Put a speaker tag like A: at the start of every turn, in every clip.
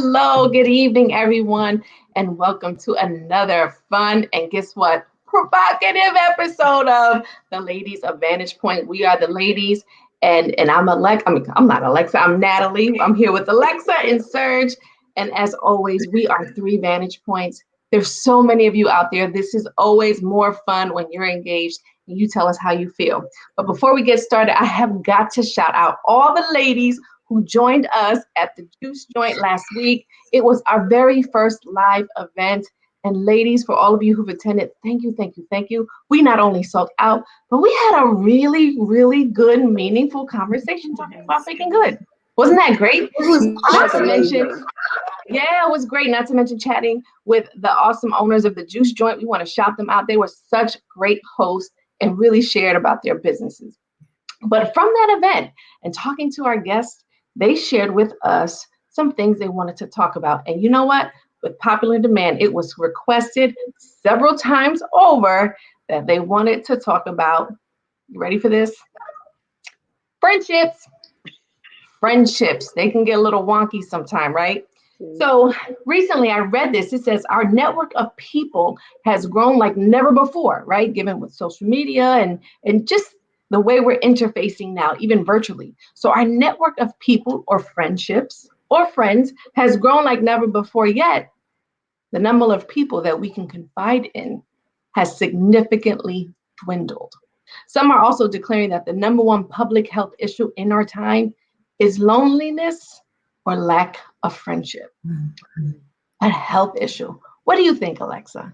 A: Hello, good evening, everyone, and welcome to another fun and guess what? Provocative episode of the Ladies of Vantage Point. We are the ladies, and I'm I'm not Alexa, I'm Natalie. I'm here with Alexa and Serge. And as always, we are three vantage points. There's so many of you out there. This is always more fun when you're engaged and you tell us how you feel. But before we get started, I have got to shout out all the ladies who joined us at the Juice Joint last week. It was our very first live event. And ladies, for all of you who've attended, thank you, thank you, thank you. We not only sold out, but we had a really, really good, meaningful conversation talking about making good. Wasn't that great?
B: It was
A: Not to
B: awesome.
A: mention, yeah, it was great. Not to mention chatting with the awesome owners of the Juice Joint. We want to shout them out. They were such great hosts and really shared about their businesses. But from that event and talking to our guests, they shared with us some things they wanted to talk about. And you know what? With popular demand, it was requested several times over that they wanted to talk about, you ready for this? Friendships. Friendships. They can get a little wonky sometime, right? So recently I read this. It says our network of people has grown like never before, right? Given with social media and just the way we're interfacing now, even virtually. So our network of people or friendships or friends has grown like never before, yet the number of people that we can confide in has significantly dwindled. Some are also declaring that the number one public health issue in our time is loneliness or lack of friendship. A health issue. What do you think, Alexa?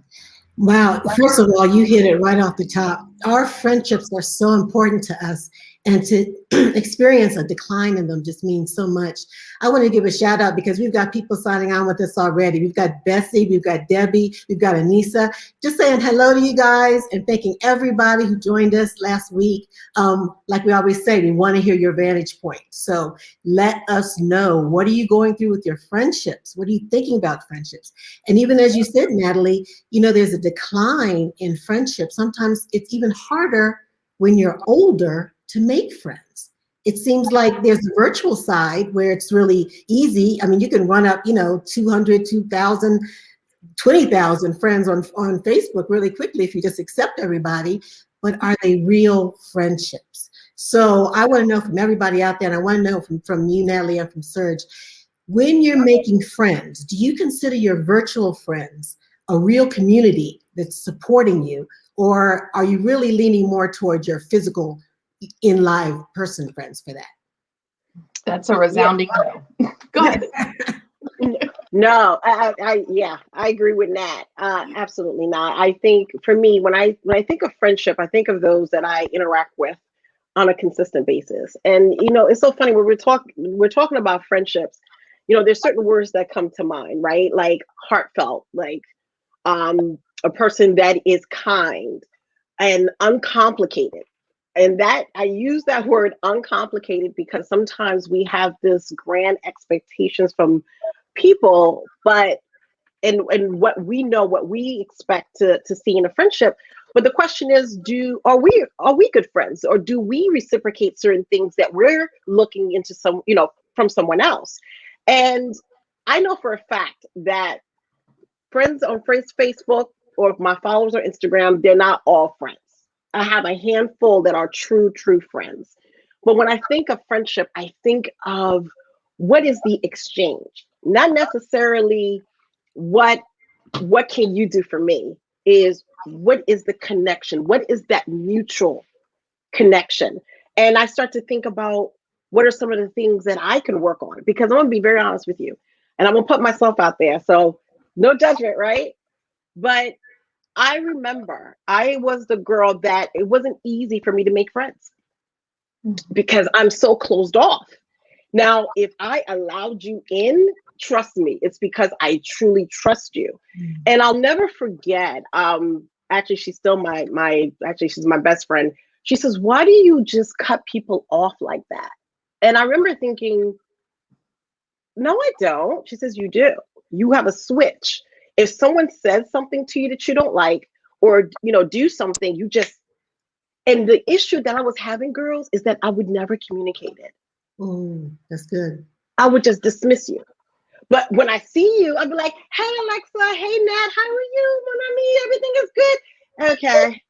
B: Wow. First of all, you hit it right off the top. Our friendships are so important to us, and to experience a decline in them just means so much. I want to give a shout out because we've got people signing on with us already. We've got Bessie, we've got Debbie, we've got Anissa. Just saying hello to you guys and thanking everybody who joined us last week. Like we always say, we want to hear your vantage point. So let us know, what are you going through with your friendships? What are you thinking about friendships? And even as you said, Natalie, you know, there's a decline in friendship. Sometimes it's even harder when you're older to make friends. It seems like there's a virtual side where it's really easy. I mean, you can run up, 200, 2,000, 20,000 friends on Facebook really quickly if you just accept everybody. But are they real friendships? So I want to know from everybody out there, and I want to know from you, Natalie, and from Serge, when you're making friends, do you consider your virtual friends a real community that's supporting you? Or are you really leaning more towards your physical in live person friends for that?
A: That's a resounding no. Go ahead.
C: No, I agree with Nat. Absolutely not. I think for me, when I think of friendship, I think of those that I interact with on a consistent basis. And it's so funny when we're talking about friendships. There's certain words that come to mind, right? Like heartfelt, like a person that is kind and uncomplicated. And that I use that word uncomplicated because sometimes we have this grand expectations from people, but and what we know, what we expect to see in a friendship. But the question is, are we good friends, or do we reciprocate certain things that we're looking into from someone else? And I know for a fact that friends on Facebook or my followers on Instagram, they're not all friends. I have a handful that are true friends. But when I think of friendship, I think of what is the exchange, not necessarily what can you do for me, is what is the connection? What is that mutual connection? And I start to think about what are some of the things that I can work on, because I'm gonna be very honest with you, and I'm gonna put myself out there. So no judgment, right? But I remember I was the girl that it wasn't easy for me to make friends because I'm so closed off. Now, if I allowed you in, trust me, it's because I truly trust you. And I'll never forget, actually, she's still she's my best friend. She says, why do you just cut people off like that? And I remember thinking, no, I don't. She says, you do. You have a switch. If someone says something to you that you don't like, or do something, you just, and the issue that I was having, girls, is that I would never communicate it.
B: Oh, that's good.
C: I would just dismiss you. But when I see you, I'll be like, hey, Alexa, hey, Nat, how are you? Mon ami, everything is good. Okay.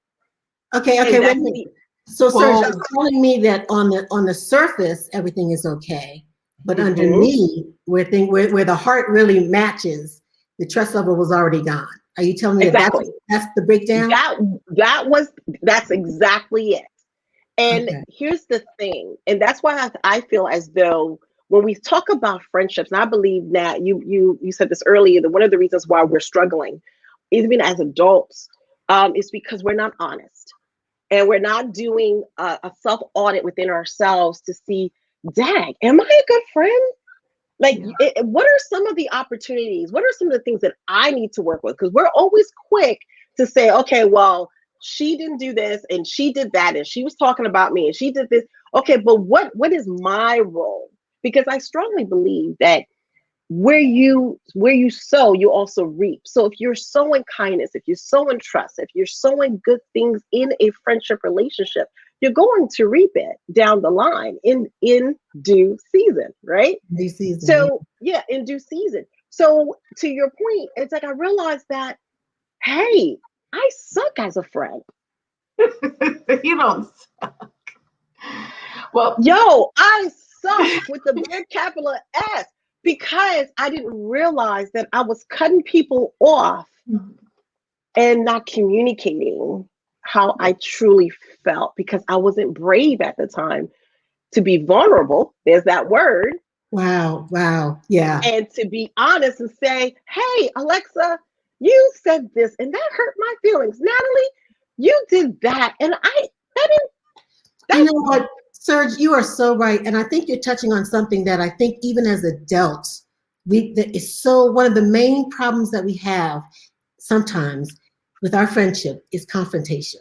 B: Okay, wait a minute. So, Serge,
A: Whoa.
B: you're telling me that on the surface everything is okay, but
C: Mhm.
B: underneath, where the heart really matches, the trust level was already gone. Are you telling me
C: Exactly.
B: that's the breakdown?
C: That's exactly it. And
B: Okay.
C: here's the thing, and that's why I feel as though when we talk about friendships, and I believe that you said this earlier, that one of the reasons why we're struggling, even as adults, is because we're not honest, and we're not doing a self audit within ourselves to see, dang, am I a good friend? Like, what are some of the opportunities? What are some of the things that I need to work with? Because we're always quick to say, okay, well, she didn't do this and she did that and she was talking about me and she did this. Okay, but what is my role? Because I strongly believe that where you sow, you also reap. So if you're sowing kindness, if you're sowing trust, if you're sowing good things in a friendship relationship, you're going to reap it down the line in due season, right?
B: This season.
C: So yeah, in due season. So to your point, it's like I realized that, hey, I suck as a friend.
A: You don't. Well,
C: Yo, I suck with the big capital S because I didn't realize that I was cutting people off and not communicating how I truly felt because I wasn't brave at the time to be vulnerable. There's that word.
B: Wow, yeah.
C: And to be honest and say, hey, Alexa, you said this and that hurt my feelings. Natalie, you did that. And that didn't,
B: You
C: that's
B: know what, Serge, you are so right. And I think you're touching on something that I think even as adults, that is so one of the main problems that we have sometimes with our friendship is confrontation.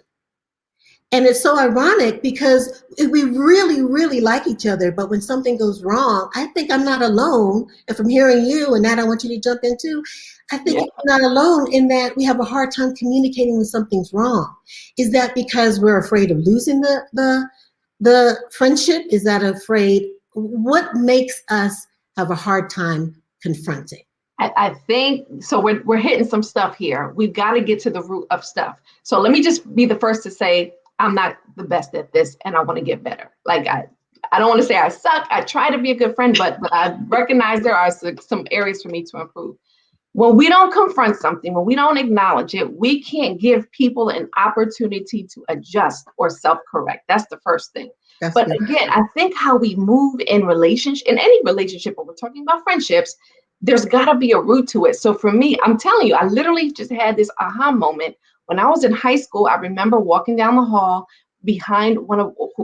B: And it's so ironic because we really, really like each other, but when something goes wrong, I think I'm not alone. And from hearing you and that I want you to jump into, I think I'm not alone in that we have a hard time communicating when something's wrong. Is that because we're afraid of losing the friendship? Is that afraid? What makes us have a hard time confronting?
A: I think so. We're hitting some stuff here. We've got to get to the root of stuff. So let me just be the first to say I'm not the best at this, and I want to get better. Like I don't want to say I suck. I try to be a good friend, but I recognize there are some areas for me to improve. When we don't confront something, when we don't acknowledge it, we can't give people an opportunity to adjust or self-correct. That's the first thing.
B: That's
A: But
B: good.
A: again, I think how we move in any relationship, when we're talking about friendships, there's got to be a root to it. So for me, I'm telling you, I literally just had this aha moment when I was in high school. I remember walking down the hall behind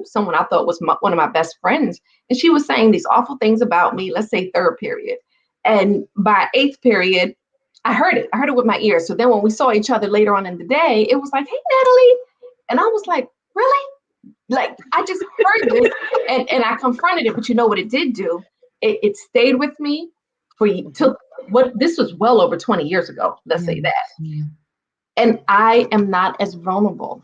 A: someone I thought was one of my best friends, and she was saying these awful things about me. Let's say third period, and by eighth period, I heard it. I heard it with my ears. So then when we saw each other later on in the day, it was like, "Hey, Natalie," and I was like, "Really?" Like I just heard this, and I confronted it. But you know what it did do? It stayed with me till what this was well over 20 years ago. Let's say that.
B: Yeah.
A: And I am not as vulnerable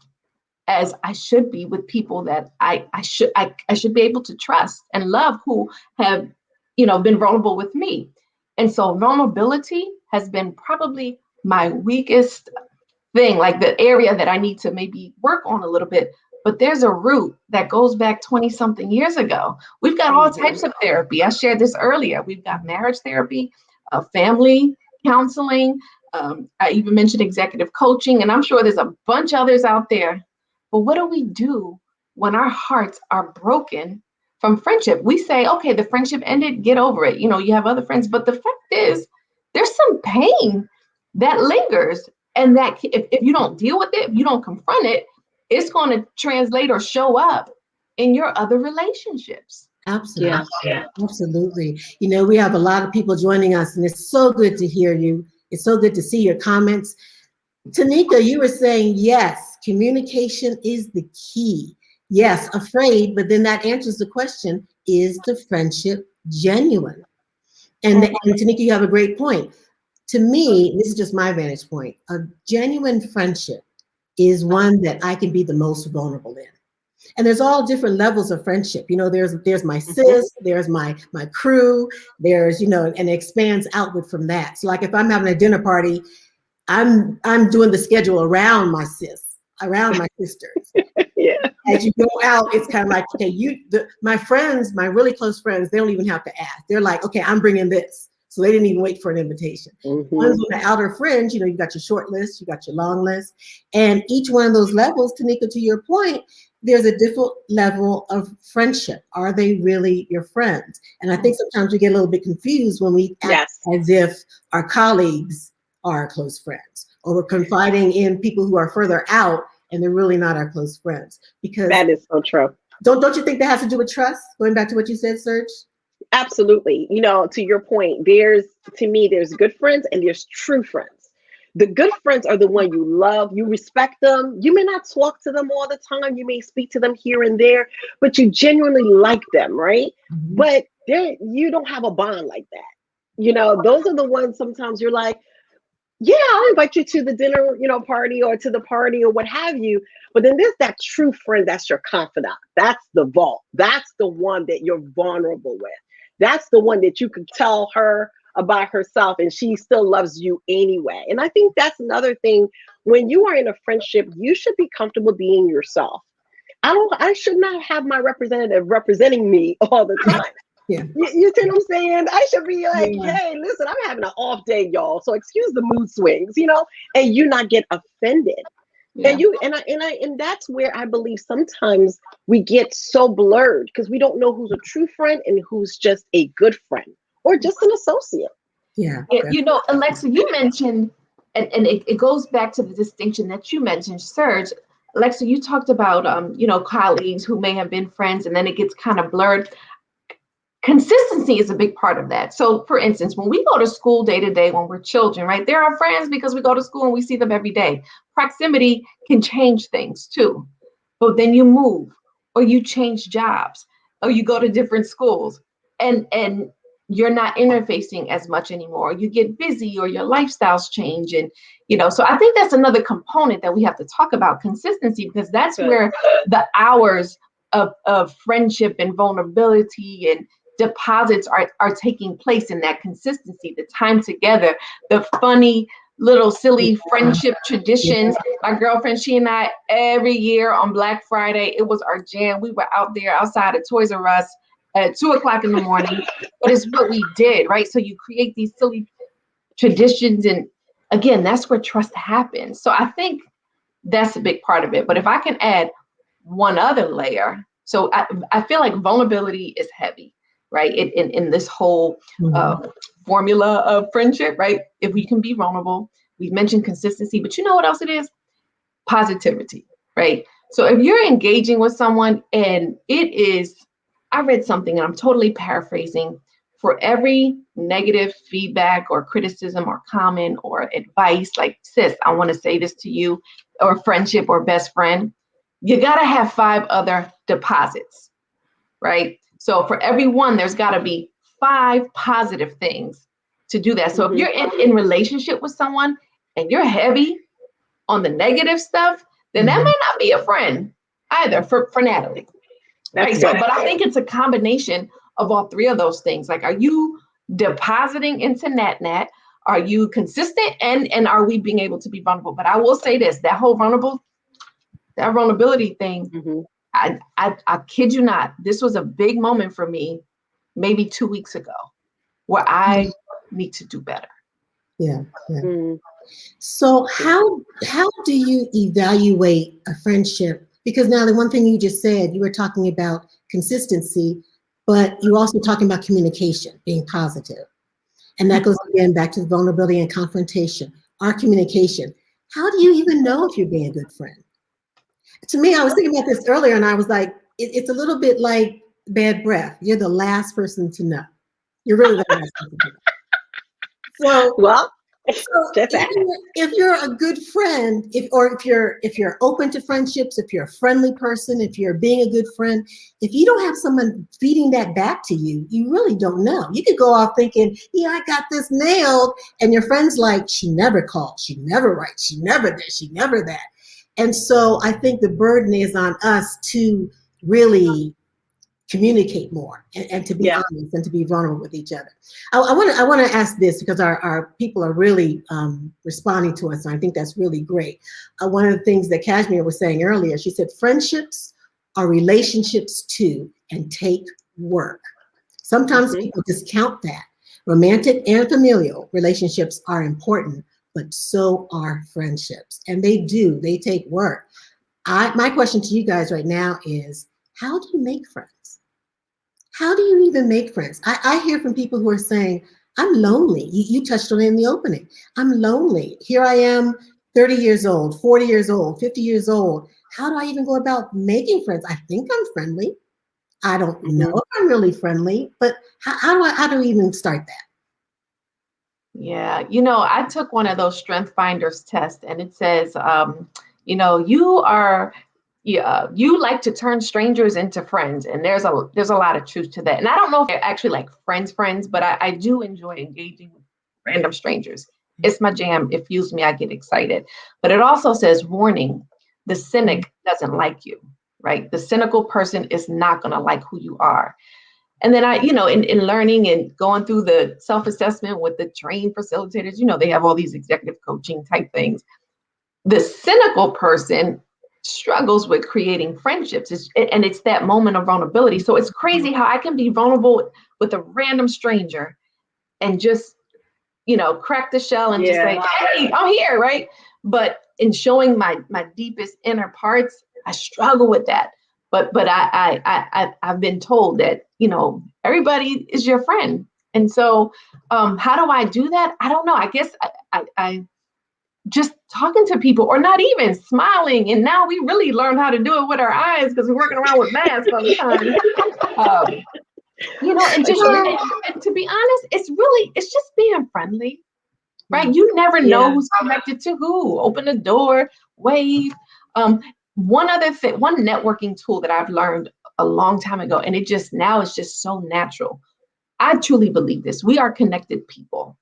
A: as I should be with people that I should be able to trust and love, who have, been vulnerable with me. And so vulnerability has been probably my weakest thing, like the area that I need to maybe work on a little bit. But there's a root that goes back 20 something years ago. We've got all types of therapy. I shared this earlier. We've got marriage therapy, family counseling. I even mentioned executive coaching, and I'm sure there's a bunch others out there. But what do we do when our hearts are broken from friendship? We say, okay, the friendship ended, get over it. You have other friends, but the fact is, there's some pain that lingers. And that if you don't deal with it, if you don't confront it, it's going to translate or show up in your other relationships.
B: Absolutely. Absolutely. We have a lot of people joining us, and it's so good to hear you. It's so good to see your comments. Tanika, you were saying, yes, communication is the key. Yes, afraid, but then that answers the question, is the friendship genuine? And Tanika, you have a great point. To me, this is just my vantage point. A genuine friendship is one that I can be the most vulnerable in. And there's all different levels of friendship. You know, there's my sis, there's my crew, there's, you know, and it expands outward from that. So like if I'm having a dinner party, I'm doing the schedule around my sis, around my sisters.
C: Yeah.
B: As you go out, it's kind of like, okay, my friends, my really close friends, they don't even have to ask. They're like, okay, I'm bringing this. So they didn't even wait for an invitation. One's on the outer fringe, you know, you got your short list, you got your long list. And each one of those levels, Tanika, to your point, there's a different level of friendship. Are they really your friends? And I think sometimes we get a little bit confused when we act as if our colleagues are our close friends, or we're confiding in people who are further out and they're really not our close friends. Because
C: that is so true.
B: Don't you think that has to do with trust? Going back to what you said, Serge?
C: Absolutely. You know, to your point, to me, there's good friends and there's true friends. The good friends are the one you love, you respect them. You may not talk to them all the time. You may speak to them here and there, but you genuinely like them, right? But you don't have a bond like that. You know, those are the ones sometimes you're like, yeah, I'll invite you to the dinner, you know, party or to the party or what have you. But then there's that true friend that's your confidant. That's the vault. That's the one that you're vulnerable with. That's the one that you could tell her about herself and she still loves you anyway. And I think that's another thing. When you are in a friendship, you should be comfortable being yourself. I should not have my representative representing me all the time.
B: Yeah.
C: You see what I'm saying? I should be like, hey, listen, I'm having an off day, y'all. So excuse the mood swings, you know, and you not get offended. Yeah. And that's where I believe sometimes we get so blurred because we don't know who's a true friend and who's just a good friend or just an associate.
B: Yeah.
A: You know, Alexa, you mentioned, and it goes back to the distinction that you mentioned, Serge. Alexa, you talked about, you know, colleagues who may have been friends and then it gets kind of blurred. Consistency is a big part of that. So for instance, when we go to school day to day, when we're children, right, they're our friends because we go to school and we see them every day. Proximity can change things too. But then you move or you change jobs or you go to different schools and you're not interfacing as much anymore. You get busy or your lifestyles change. And, you know, so I think that's another component that we have to talk about, consistency, because that's where the hours of friendship and vulnerability and deposits are taking place in that consistency, the time together, the funny little silly friendship traditions. My girlfriend, she and I, every year on Black Friday, it was our jam. We were out there outside of Toys R Us at 2:00 in the morning, but it's what we did, right? So you create these silly traditions. And again, that's where trust happens. So I think that's a big part of it. But if I can add one other layer, so I feel like vulnerability is heavy, right? In this whole formula of friendship, right? If we can be vulnerable, we've mentioned consistency, but you know what else it is? Positivity, right? So if you're engaging with someone and it is, I read something and I'm totally paraphrasing, for every negative feedback or criticism or comment or advice, like, sis, I want to say this to you, or friendship or best friend, you got to have 5 other deposits, right? So for every one, there's got to be 5 positive things to do that. So if you're in relationship with someone and you're heavy on the negative stuff, then that may not be a friend either for Natalie. Right. So, but I think it's a combination of all 3 of those things. Like, are you depositing into Nat? Are you consistent? And are we being able to be vulnerable? But I will say this, that whole vulnerability thing, I kid you not, this was a big moment for me maybe 2 weeks ago where I need to do better.
B: Yeah. So how do you evaluate a friendship? Because now the one thing you just said, you were talking about consistency, but you're also talking about communication, being positive. And that goes again back to vulnerability and confrontation. Our communication. How do you even know if you're being a good friend? To me, I was thinking about this earlier and I was like, it's a little bit like bad breath. You're the last person to know. You're really the last person to know. So if you're a good friend, if you're open to friendships, if you're a friendly person, if you're being a good friend, if you don't have someone feeding that back to you, you really don't know. You could go off thinking, yeah, I got this nailed, and your friend's like, she never calls, she never writes, she never this, she never that. And so I think the burden is on us to really communicate more and to be
C: Yeah.
B: honest and to be vulnerable with each other. I want to ask this because our people are really responding to us, and I think that's really great. One of the things that Kashmir was saying earlier, she said, friendships are relationships too and take work. Sometimes people discount that. Romantic and familial relationships are important, but so are friendships, and they do. They take work. My question to you guys right now is, how do you make friends? How do you even make friends? I hear from people who are saying, I'm lonely. You touched on it in the opening. I'm lonely. Here I am, 30 years old, 40 years old, 50 years old. How do I even go about making friends? I think I'm friendly. I don't know if I'm really friendly, but how do we even start that?
A: Yeah, I took one of those Strength Finders tests, and it says, you are, yeah, you like to turn strangers into friends, and there's a lot of truth to that. And I don't know if they're actually like friends, but I do enjoy engaging with random strangers. It's my jam. It fuels me. I get excited. But it also says, warning: the cynic doesn't like you, right? The cynical person is not going to like who you are. And then in learning and going through the self-assessment with the trained facilitators, they have all these executive coaching type things. The cynical person struggles with creating friendships. And it's that moment of vulnerability. So it's crazy how I can be vulnerable with a random stranger and just, crack the shell and just say, hey, I'm here, right? But in showing my deepest inner parts, I struggle with that. But I've been told that, everybody is your friend. And so how do I do that? I don't know. I guess I just talking to people, or not even smiling. And now we really learn how to do it with our eyes because we're working around with masks all the time. And just and to be honest, it's just being friendly, right? You never know who's connected to who. Open the door, wave. One other thing, one networking tool that I've learned a long time ago, and it just now is just so natural. I truly believe this. We are connected people.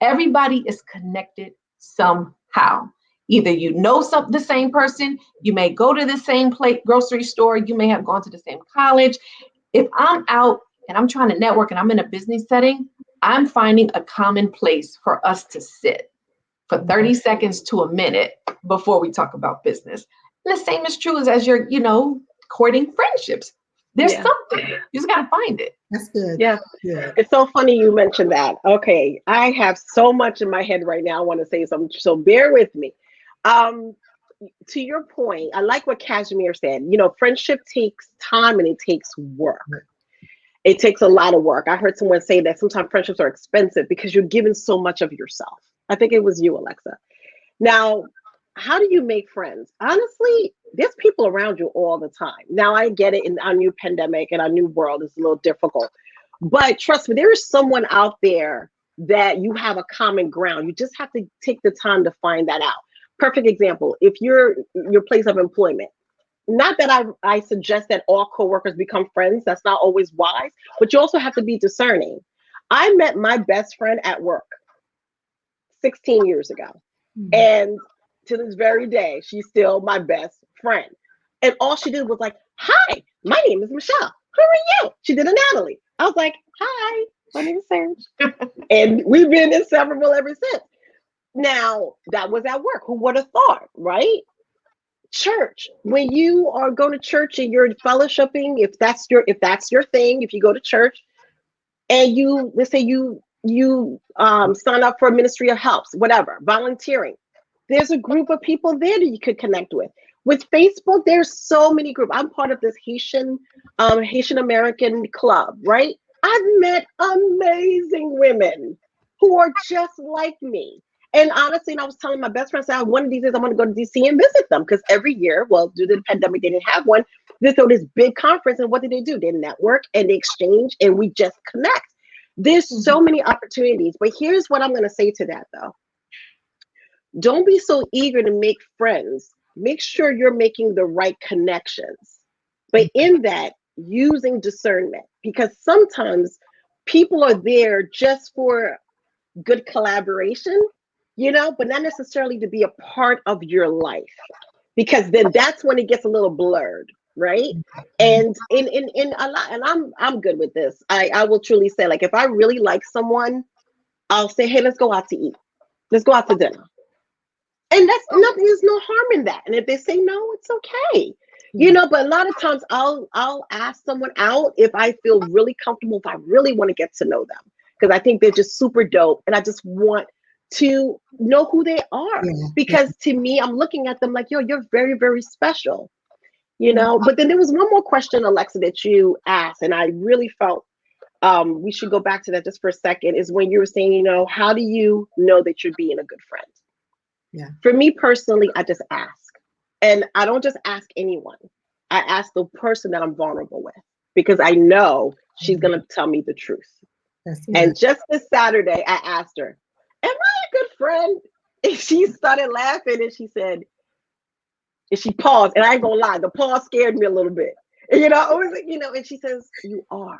A: Everybody is connected somehow. Either the same person, you may go to the same grocery store, you may have gone to the same college. If I'm out and I'm trying to network and I'm in a business setting, I'm finding a common place for us to sit for 30 seconds to a minute before we talk about business. And the same is true as you're, courting friendships. There's something. You just got to find it.
B: That's good.
C: Yeah. It's so funny you mentioned that. Okay. I have so much in my head right now. I want to say something. So bear with me. To your point, I like what Kashmir said. Friendship takes time and it takes work. It takes a lot of work. I heard someone say that sometimes friendships are expensive because you're giving so much of yourself. I think it was you, Alexa. Now, how do you make friends? Honestly, there's people around you all the time. Now, I get it, in our new pandemic and our new world is a little difficult. But trust me, there is someone out there that you have a common ground. You just have to take the time to find that out. Perfect example, if your place of employment, not that I suggest that all coworkers become friends. That's not always wise, but you also have to be discerning. I met my best friend at work 16 years ago. And to this very day, she's still my best friend. And all she did was like, hi, my name is Michelle. Who are you? She did a Natalie. I was like, hi, my name is Serge. And we've been inseparable ever since. Now, that was at work. Who would have thought, right? Church, when you are going to church and you're fellowshipping, if that's your thing, if you go to church and let's say you sign up for a ministry of helps, whatever, volunteering, there's a group of people there that you could connect with. With Facebook, there's so many groups. I'm part of this Haitian American club, right? I've met amazing women who are just like me. And honestly, I was telling my best friend, one of these days I'm going to go to DC and visit them, because every year, well, due to the pandemic, they didn't have one. They throw this big conference, and what do? They network and they exchange, and we just connect. There's so many opportunities. But here's what I'm going to say to that, though. Don't be so eager to make friends. Make sure you're making the right connections. But in that, using discernment, because sometimes people are there just for good collaboration, but not necessarily to be a part of your life. because then that's when it gets a little blurred, right? And in a lot, and I'm good with this. I will truly say, like, if I really like someone, I'll say, hey, let's go out to eat. Let's go out to dinner. And that's nothing, there's no harm in that. And if they say no, it's okay. You know, but a lot of times I'll ask someone out if I feel really comfortable, if I really want to get to know them. Because I think they're just super dope. And I just want to know who they are.
B: Yeah.
C: Because to me, I'm looking at them like, yo, you're very, very special. You know, but then there was one more question, Alexa, that you asked, and I really felt we should go back to that just for a second, is when you were saying, you know, how do you know that you're being a good friend?
B: Yeah.
C: For me personally, I just ask. And I don't just ask anyone. I ask the person that I'm vulnerable with, because I know she's going to tell me the truth. And just this Saturday, I asked her, am I a good friend? And she started laughing and she said, and she paused, and I ain't gonna lie, the pause scared me a little bit. And, you know, I was like, you know, and she says, you are.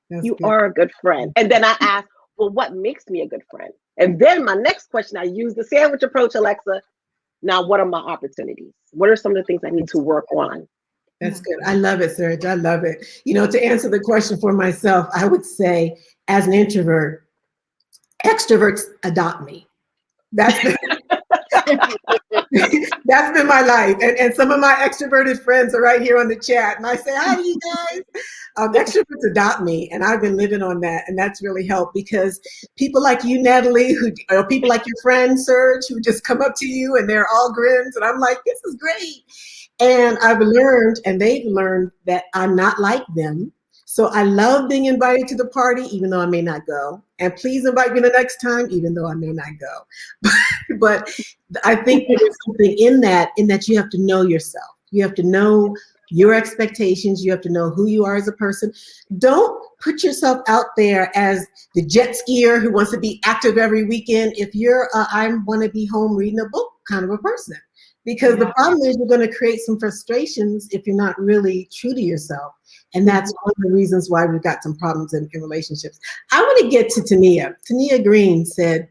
C: You are a good friend. And then I asked, well, what makes me a good friend? And then my next question, I used the sandwich approach, Alexa. Now, what are my opportunities? What are some of the things I need to work on?
B: That's good. I love it, Serge. I love it. You know, to answer the question for myself, I would say, as an introvert, extroverts adopt me. That's been, that's been my life. And some of my extroverted friends are right here on the chat. And I say, hi, you guys. Extroverts adopt me. And I've been living on that. And that's really helped, because people like you, Natalie, or people like your friend, Serge, who just come up to you and they're all grins. And I'm like, this is great. And I've learned, and they've learned, that I'm not like them. So I love being invited to the party, even though I may not go. And please invite me the next time, even though I may not go. But I think there's something in that you have to know yourself. You have to know your expectations. You have to know who you are as a person. Don't put yourself out there as the jet skier who wants to be active every weekend if you're I want to be home reading a book kind of a person. Because the problem is you're going to create some frustrations if you're not really true to yourself. And that's one of the reasons why we've got some problems in relationships. I want to get to Tania. Tania Green said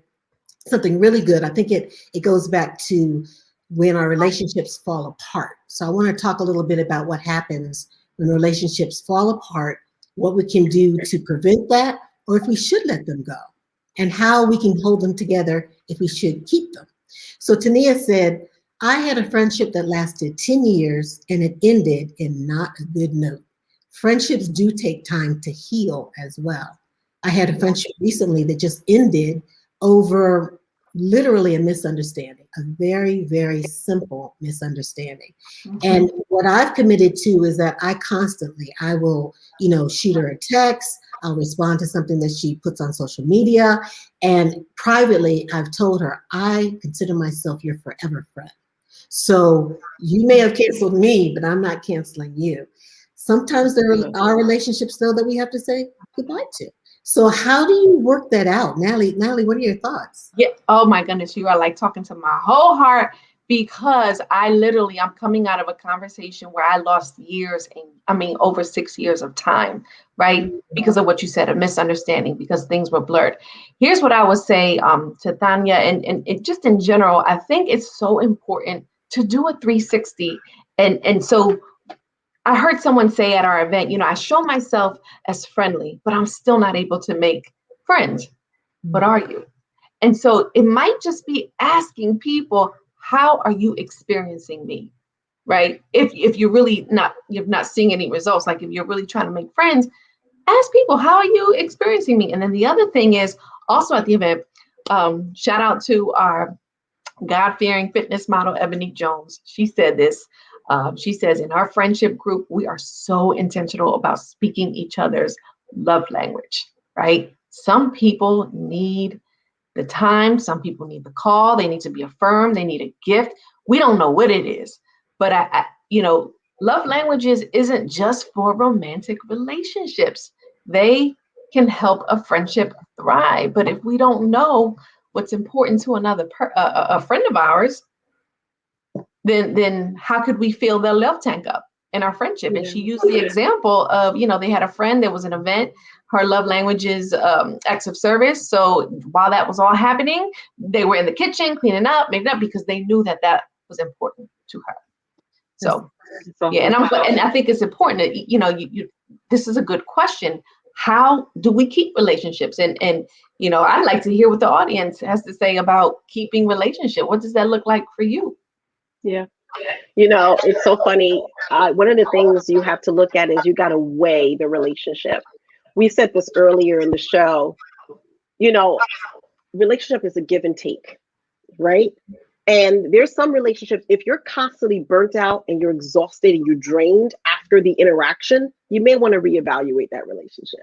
B: something really good. I think it goes back to when our relationships fall apart. So I want to talk a little bit about what happens when relationships fall apart, what we can do to prevent that, or if we should let them go, and how we can hold them together if we should keep them. So Tania said, I had a friendship that lasted 10 years and it ended in not a good note. Friendships do take time to heal as well. I had a friendship recently that just ended over literally a misunderstanding, a very, very simple misunderstanding. And what I've committed to is that I will, shoot her a text. I'll respond to something that she puts on social media. And privately, I've told her, I consider myself your forever friend. So you may have canceled me, but I'm not canceling you. Sometimes there are relationships, though, that we have to say goodbye to. So how do you work that out? Natalie, what are your thoughts?
A: Yeah. Oh my goodness. You are like talking to my whole heart, because I'm coming out of a conversation where I lost over 6 years of time, right? Because of what you said, a misunderstanding, because things were blurred. Here's what I would say to Tanya, and it just in general, I think it's so important to do a 360. And so I heard someone say at our event, I show myself as friendly, but I'm still not able to make friends. But are you? And so it might just be asking people, how are you experiencing me? Right? If you're really you're not seeing any results, like if you're really trying to make friends, ask people, how are you experiencing me? And then the other thing is also at the event, shout out to our God-fearing fitness model, Ebony Jones. She said this. She says, in our friendship group, we are so intentional about speaking each other's love language, right? Some people need the time. Some people need the call. They need to be affirmed. They need a gift. We don't know what it is, but love languages isn't just for romantic relationships. They can help a friendship thrive. But if we don't know what's important to a friend of ours, then how could we fill their love tank up in our friendship? And she used the example of, they had a friend, there was an event, her love language is acts of service. So while that was all happening, they were in the kitchen cleaning up, making up, because they knew that was important to her. So
C: It's awesome.
A: yeah, and I think it's important that you this is a good question. How do we keep relationships? And I'd like to hear what the audience has to say about keeping relationship. What does that look like for you?
C: Yeah. It's so funny. One of the things you have to look at is you got to weigh the relationship. We said this earlier in the show. Relationship is a give and take, right? And there's some relationships, if you're constantly burnt out and you're exhausted and you're drained after the interaction, you may want to reevaluate that relationship.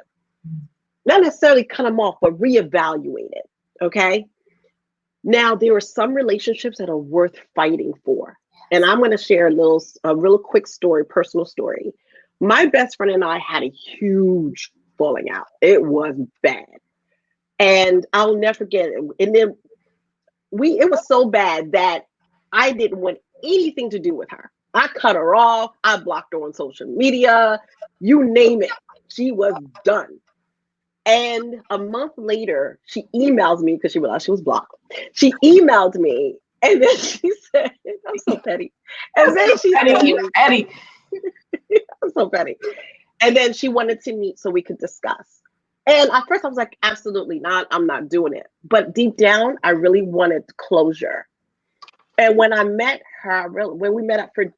C: Not necessarily cut them off, but reevaluate it. Okay. Now, there are some relationships that are worth fighting for. And I'm going to share a real quick story, personal story. My best friend and I had a huge falling out. It was bad. And I'll never forget it. And then it was so bad that I didn't want anything to do with her. I cut her off. I blocked her on social media. You name it. She was done. And a month later, she emails me because she realized she was blocked. She emailed me and then she said, I'm so petty. And then she said,
A: You petty.
C: I'm so petty. And then she wanted to meet so we could discuss. And at first I was like, absolutely not. I'm not doing it. But deep down, I really wanted closure. And when I met her, when we met up for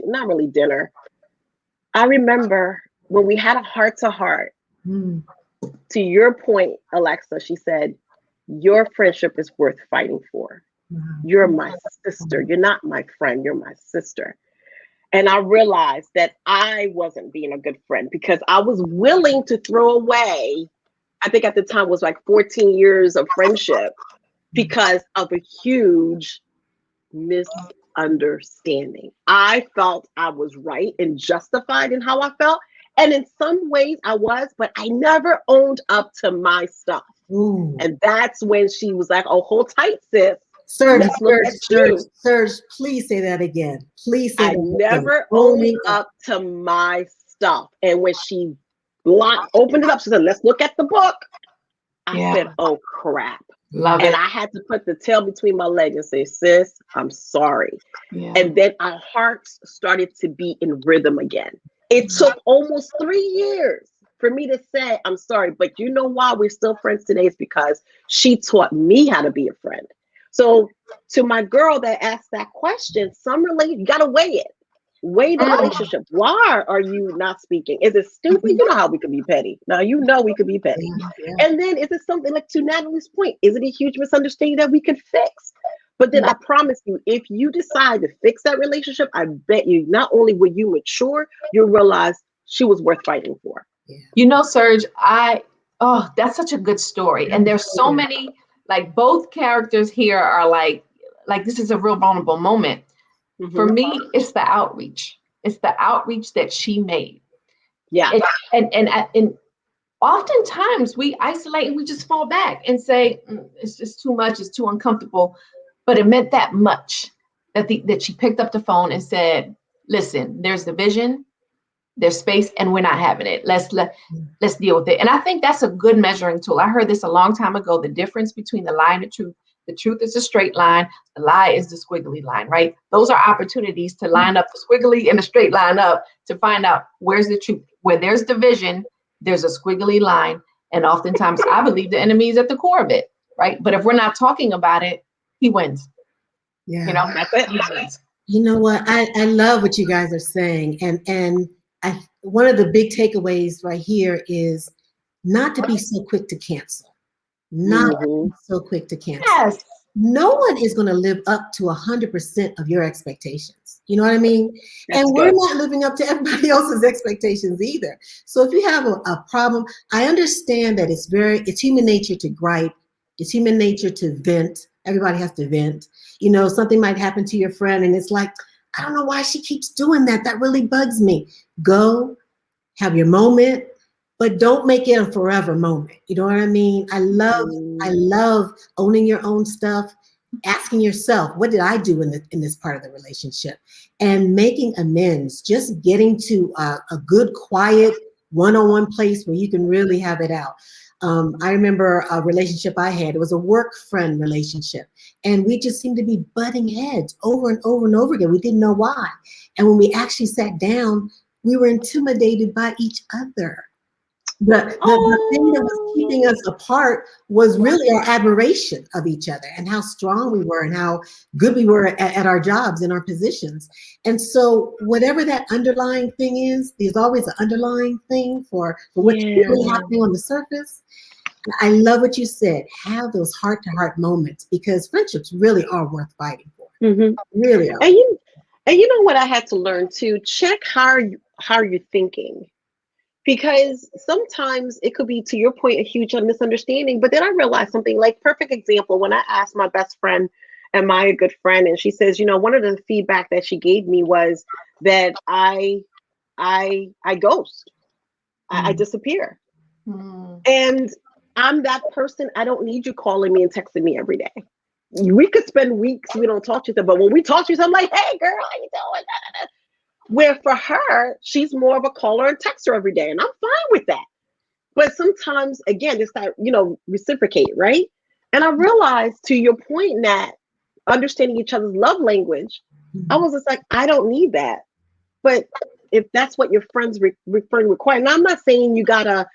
C: not really dinner, I remember when we had a heart to heart. To your point, Alexa, she said, your friendship is worth fighting for. You're my sister. You're not my friend. You're my sister. And I realized that I wasn't being a good friend because I was willing to throw away, I think at the time was like 14 years of friendship because of a huge misunderstanding. I felt I was right and justified in how I felt. And in some ways I was, but I never owned up to my stuff.
B: Ooh.
C: And that's when she was like, oh, hold tight, sis.
B: Serge, please say that again. Please say
C: I
B: that
C: never owned up to my stuff. And when she opened it up, she said, let's look at the book. I said, oh, crap.
A: Love
C: and
A: it.
C: I had to put the tail between my legs and say, sis, I'm sorry.
A: Yeah.
C: And then our hearts started to be in rhythm again. It took almost 3 years for me to say, I'm sorry. But you know why we're still friends today is because she taught me how to be a friend. So to my girl that asked that question, you got to weigh it. Weigh the relationship. Why are you not speaking? Is it stupid? You know how we could be petty. Now, you know we could be petty.
B: Yeah.
C: And then is it something like to Natalie's point? Is it a huge misunderstanding that we could fix? But then I promise you, if you decide to fix that relationship, I bet you not only will you mature, you'll realize she was worth fighting for.
A: Yeah. Serge, that's such a good story. And there's so many, like both characters here are like this is a real vulnerable moment. Mm-hmm. For me, it's the outreach. It's the outreach that she made.
C: Yeah.
A: And oftentimes we isolate and we just fall back and say, it's just too much, it's too uncomfortable. But it meant that much that she picked up the phone and said, listen, there's the vision, there's space, and we're not having it. Let's deal with it. And I think that's a good measuring tool. I heard this a long time ago, the difference between the lie and the truth. The truth is a straight line. The lie is the squiggly line, right? Those are opportunities to line up the squiggly and the straight line up to find out where's the truth. Where there's division, there's a squiggly line. And oftentimes I believe the enemy is at the core of it, right? But if we're not talking about it, he wins.
B: Yeah.
A: That's it. He wins.
B: You know what? I love what you guys are saying. And one of the big takeaways right here is not to be so quick to cancel. Not so quick to cancel.
A: Yes.
B: No one is going to live up to 100% of your expectations. You know what I mean?
C: That's
B: and we're
C: good.
B: not living up to everybody else's expectations either. So if you have a problem, I understand that it's human nature to gripe. It's human nature to vent. Everybody has to vent. Something might happen to your friend and it's like, I don't know why she keeps doing that. That really bugs me. Go have your moment, but don't make it a forever moment. You know what I mean? I love owning your own stuff, asking yourself, what did I do in this part of the relationship? And making amends, just getting to a good, quiet, one-on-one place where you can really have it out. I remember a relationship I had. It was a work friend relationship. And we just seemed to be butting heads over and over and over again. We didn't know why. And when we actually sat down, we were intimidated by each other. The thing that was keeping us apart was really our admiration of each other and how strong we were and how good we were at our jobs and our positions. And so whatever that underlying thing is, there's always an underlying thing for what's really happening on the surface. I love what you said. Have those heart-to-heart moments because friendships really are worth fighting for. Really are.
C: And you know what I had to learn too? Check how you're thinking. Because sometimes it could be, to your point, a huge misunderstanding. But then I realized something, like perfect example, when I asked my best friend, am I a good friend? And she says, one of the feedback that she gave me was that I ghost. I disappear. And I'm that person. I don't need you calling me and texting me every day. We could spend weeks, we don't talk to each other, but when we talk to each other, I'm like, hey girl, how you doing? Where for her, she's more of a caller and texter every day. And I'm fine with that. But sometimes, again, it's that, reciprocate, right? And I realized, to your point, Nat, understanding each other's love language, I was just like, I don't need that. But if that's what your friends require, and I'm not saying you gotta,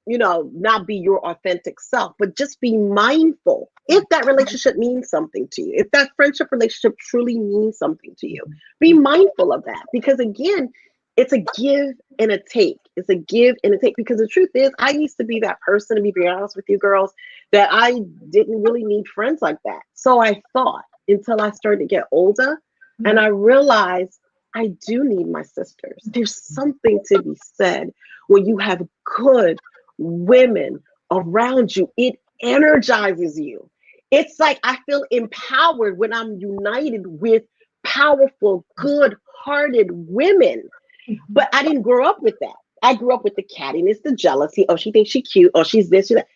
C: not be your authentic self, but just be mindful. If that relationship means something to you, if that friendship relationship truly means something to you, be mindful of that. Because again, it's a give and a take. It's a give and a take. Because the truth is, I used to be that person, to be honest with you girls, that I didn't really need friends like that. So I thought, until I started to get older, and I realized I do need my sisters. There's something to be said when you have good women around you. It energizes you. It's like I feel empowered when I'm united with powerful, good-hearted women. But I didn't grow up with that. I grew up with the cattiness, the jealousy. Oh, she thinks she's cute. Oh, she's this, she's that.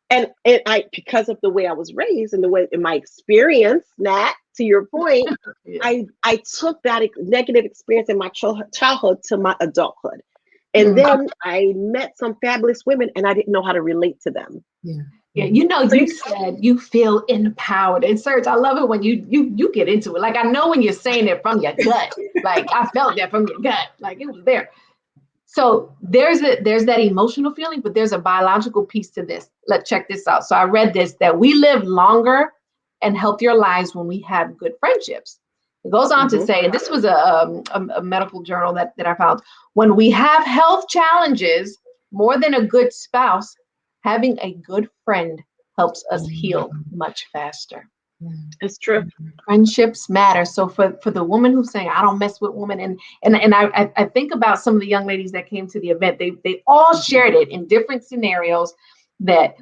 C: And I, because of the way I was raised and the way in my experience, Nat, to your point, I took that negative experience in my childhood to my adulthood. And then I met some fabulous women and I didn't know how to relate to them.
A: Yeah, you said you feel empowered. And Serge, I love it when you get into it. Like, I know when you're saying it from your gut. Like, I felt that from your gut. Like, it was there. So there's that emotional feeling, but there's a biological piece to this. Let's check this out. So I read this, that we live longer and healthier lives when we have good friendships. It goes on to say, and this was a medical journal that I found, when we have health challenges, more than a good spouse, having a good friend helps us heal much faster.
C: It's true.
A: Friendships matter. So for the woman who's saying, I don't mess with women, and I think about some of the young ladies that came to the event, they all shared it in different scenarios, that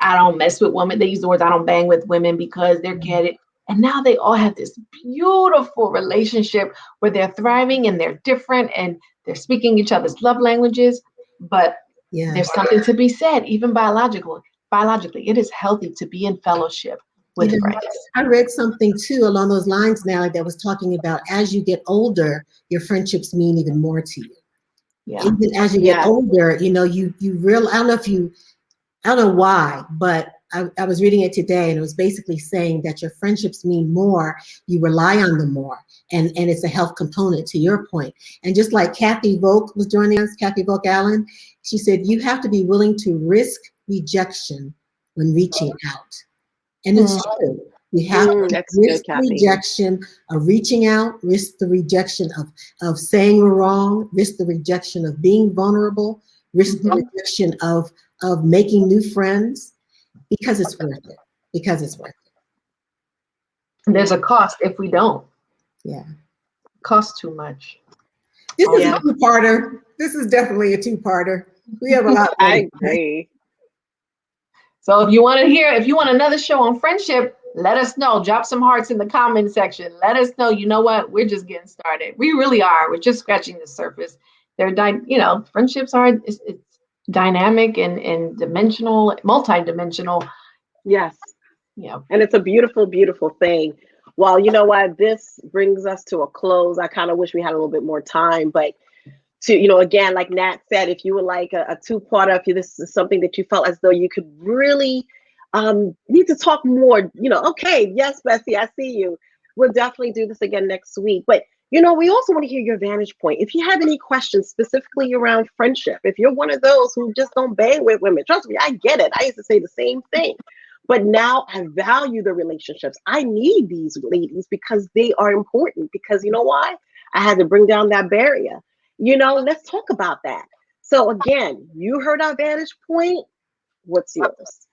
A: I don't mess with women. They use the words, I don't bang with women because they're catty. And now they all have this beautiful relationship where they're thriving and they're different and they're speaking each other's love languages. But there's something to be said, even biologically, it is healthy to be in fellowship with friends.
B: I read something too along those lines, now, that was talking about, as you get older, your friendships mean even more to you. Even as you get older, you realize, I don't know why, but I was reading it today, and it was basically saying that your friendships mean more, you rely on them more, and it's a health component, to your point. And just like Kathy Volk was joining us, Kathy Volk Allen, she said, you have to be willing to risk rejection when reaching out. And it's true. We have to risk the rejection of reaching out, risk the rejection of saying we're wrong, risk the rejection of being vulnerable, risk the rejection of making new friends, because it's worth it. Because it's worth it.
A: And there's a cost if we don't.
B: Yeah.
A: It costs too much.
B: This is a two-parter. This is definitely a two-parter. We have a lot.
C: I agree.
A: So if you want another show on friendship, let us know. Drop some hearts in the comment section. Let us know. You know what? We're just getting started. We really are. We're just scratching the surface. Friendships are it's dynamic and dimensional, multi-dimensional.
C: Yes. And it's a beautiful, beautiful thing. Well, you know what? This brings us to a close. I kind of wish we had a little bit more time, but to, again, like Nat said, if you were like a two-parter, if this is something that you felt as though you could really need to talk more, okay, yes, Bessie, I see you. We'll definitely do this again next week. But, we also want to hear your vantage point. If you have any questions specifically around friendship, if you're one of those who just don't bang with women, trust me, I get it. I used to say the same thing. But now I value the relationships. I need these ladies because they are important. Because you know why? I had to bring down that barrier. Let's talk about that. So again, you heard our vantage point. What's yours?